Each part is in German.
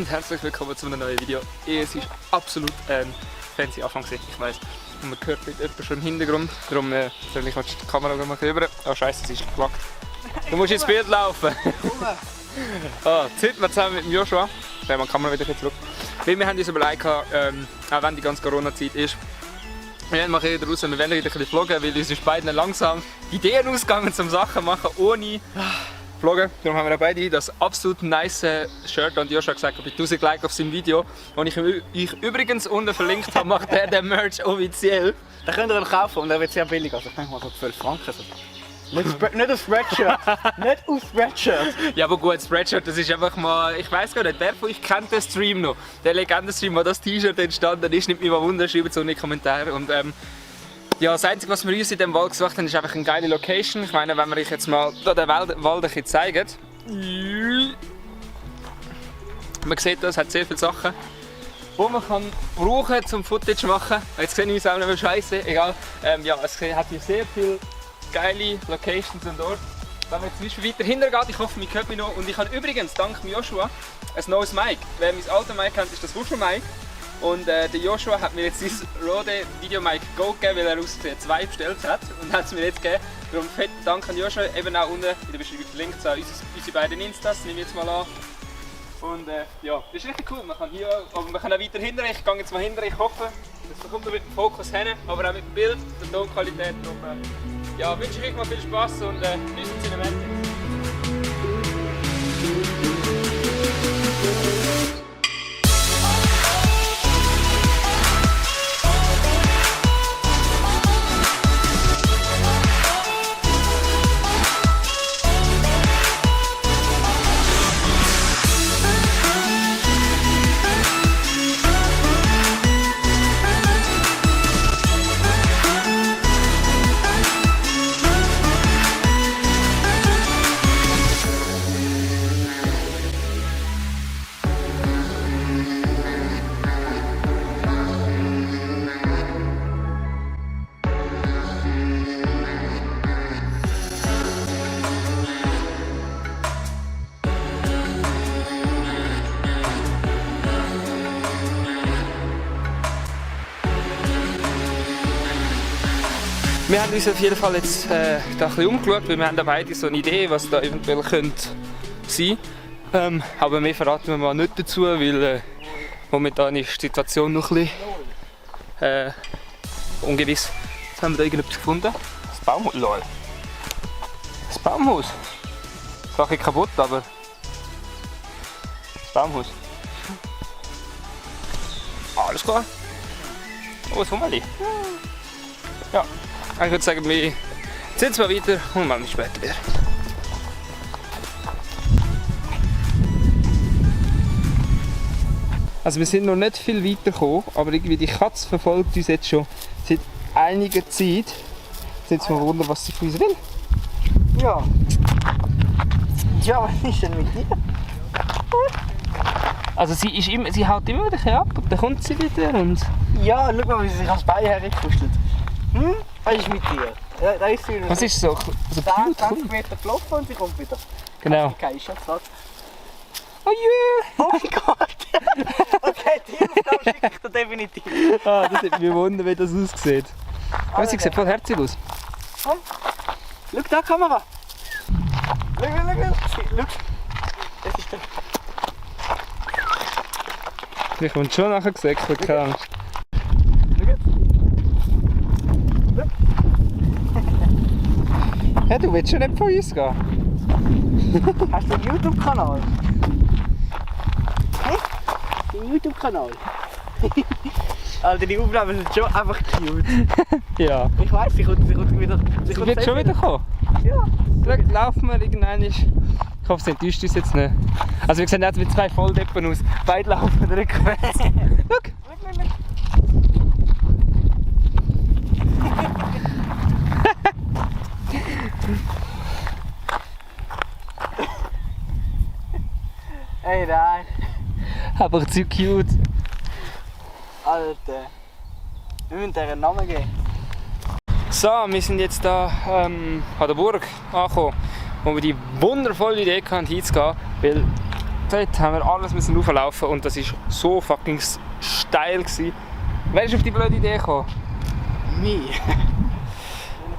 und herzlich willkommen zu einem neuen Video. Es ist absolut ein fancy Anfang, ich weiss. Und man hört dort jemanden schon im Hintergrund. Darum soll ich die Kamera mal rüber. Oh Scheiße, sie ist geplagt. Du musst ins Bild laufen. Jetzt sind wir zusammen mit dem Joshua. Drehen wir die Kamera wieder zurück. Weil wir haben uns überlegt, auch wenn die ganze Corona-Zeit ist, wir werden mal wieder raus, wir werden wieder ein bisschen vloggen, weil uns ist beiden langsam die Ideen ausgegangen zum Sachen machen ohne vloggen. Darum haben wir beide das absolut nice Shirt und Joshua gesagt, ob ich 1000 Likes auf seinem Video, und ich übrigens unten verlinkt habe, macht er den Merch offiziell. Den könnt ihr dann kaufen und er wird sehr billig, also ich denke mal so 12 Franken. Nicht auf Spreadshirt, nicht auf Spreadshirt. Ja, aber gut, Spreadshirt, das ist einfach mal, ich weiß gar nicht, wer von euch kennt den Stream noch? Der Legendenstream, wo das T-Shirt entstanden ist, nimmt mich mal Wunder, schreibt so in die Kommentare. Und ja, das Einzige, was wir uns in diesem Wald gesagt haben, ist einfach eine geile Location. Ich meine, wenn wir euch jetzt mal den Wald ein bisschen zeigen. Man sieht, es hat sehr viele Sachen, die man brauchen kann, um Footage zu machen. Jetzt sehe ich uns auch nicht mehr scheiße, egal. Ja, es hat hier sehr viele geile Locations und Orte. Wenn man jetzt zum Beispiel weiter hintergeht, ich hoffe, man hört mich noch. Und ich habe übrigens, dank Joshua, ein neues Mic. Wer mein altes Mic kennt, ist das Wuschel-Mic. Und der Joshua hat mir jetzt sein Rode Video Mic Go gegeben, weil er aus 2 bestellt hat. Und hat es mir jetzt gegeben. Darum fetten Dank an Joshua. Eben auch unten in der Beschreibung verlinkt zu unsere beiden Instas. Nehme ich jetzt mal an. Und ja, das ist richtig cool. Man kann hier, aber man kann auch weiter hinter. Ich gehe jetzt mal hinter. Ich hoffe, das kommt mit dem Fokus hin, aber auch mit dem Bild, der Tonqualität. Ja, wünsche ich euch mal viel Spaß und bis zum Cinematic. Wir haben uns auf jeden Fall jetzt da ein bisschen umgeschaut, weil wir haben da beide so eine Idee, was da eventuell könnte sein könnte. Aber mehr verraten wir mal nicht dazu, weil momentan ist die Situation noch ein bisschen ungewiss. Jetzt haben wir da irgendetwas gefunden. Das Baumhaus. Lol. Das Baumhaus. Das mache ich kaputt, aber das Baumhaus. Alles klar. Oh, das Hummeli. Ja. Ich würde sagen, wir ziehen mal weiter und melden uns später wieder. Also wir sind noch nicht viel weiter gekommen, aber irgendwie die Katze verfolgt uns jetzt schon seit einiger Zeit. Jetzt mal wundern, was sie von uns will. Ja. Ja, was ist denn mit dir? Also sie haut immer wieder ab und dann kommt sie wieder und... Ja, schau mal, wie sie sich ans Bein herkuschelt. Was ist mit dir? Da ist sie wieder. Was ist so 20 Meter gelaufen und sie kommt wieder. Genau. Okay, Schatz. Oh yeah! Oh mein Gott! Okay, die Aufgabe schicke ich dir definitiv. Das hat mich wundern, wie das aussieht. Aber sie sieht voll herzig aus. Komm! Schau da, Kamera! Schau! Das ist der... Ich komme schon nachher gesäckelt, keine Angst. Ja, du willst schon nicht von uns gehen. Hast du einen YouTube-Kanal? Hä? Einen YouTube-Kanal? Alter, die Aufnahmen sind schon einfach cute. Ja. Ich weiss, sie kommt wieder. Sie wird schon wieder kommen. Ja. Vielleicht laufen wir irgendwann. Ich hoffe, sie enttäuscht uns jetzt nicht. Also wir sehen jetzt mit 2 Volldeppen aus. Beide laufen rückwärts. Schau! Hey, nein. Aber zu cute. Alter. Wir müssen dir einen Namen geben. So, wir sind jetzt hier an der Burg angekommen, wo wir die wundervolle Idee hatten, hinzugehen, weil dort haben wir alles müssen rauflaufen und das war so fucking steil gewesen. Wer ist auf die blöde Idee gekommen? Mir.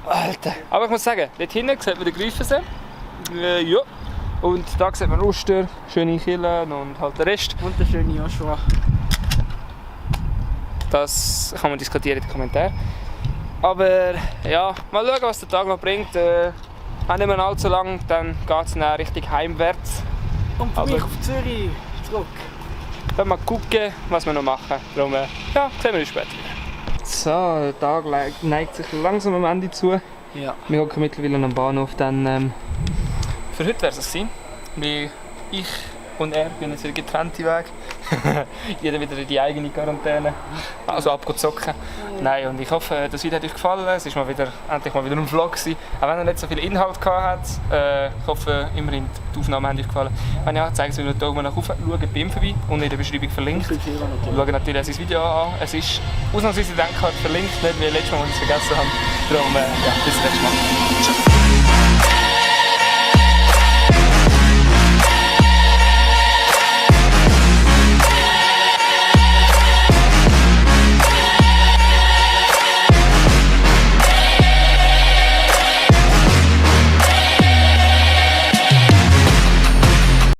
Alter. Aber ich muss sagen, dort hinten sieht man den Greifensee. Ja. Und da sieht man Oster, schöne Killen und halt den Rest. Und der schöne Joshua. Das kann man diskutieren in den Kommentaren. Aber ja, mal schauen, was der Tag noch bringt. Auch nicht mehr allzu lang, dann geht es dann richtig heimwärts. Und für Aber- mich auf Zürich zurück. Dann mal gucken, was wir noch machen. Darum, ja, sehen wir uns später wieder. So, der Tag neigt sich langsam am Ende zu. Ja. Wir hocken mittlerweile am Bahnhof. Dann, für heute wäre es gewesen. Wie ich und er gehen jetzt wieder getrennte Wege. Jeder wieder in die eigene Quarantäne. Also abzocken. Nein, und ich hoffe, das Video hat euch gefallen. Es war endlich mal wieder ein Vlog gewesen. Auch wenn er nicht so viel Inhalt hatte. Ich hoffe, immerhin die Aufnahmen haben euch gefallen. Wenn ja, zeigen Sie mir einen Daumen nach oben. Schaut bei ihm vorbei. Unten in der Beschreibung verlinkt. Schaut natürlich auch sein Video an. Es ist ausnahmsweise Denkkarte verlinkt, nicht wie letztes Mal, als wir es vergessen haben. Darum, ja, bis zum nächsten Mal. Ciao.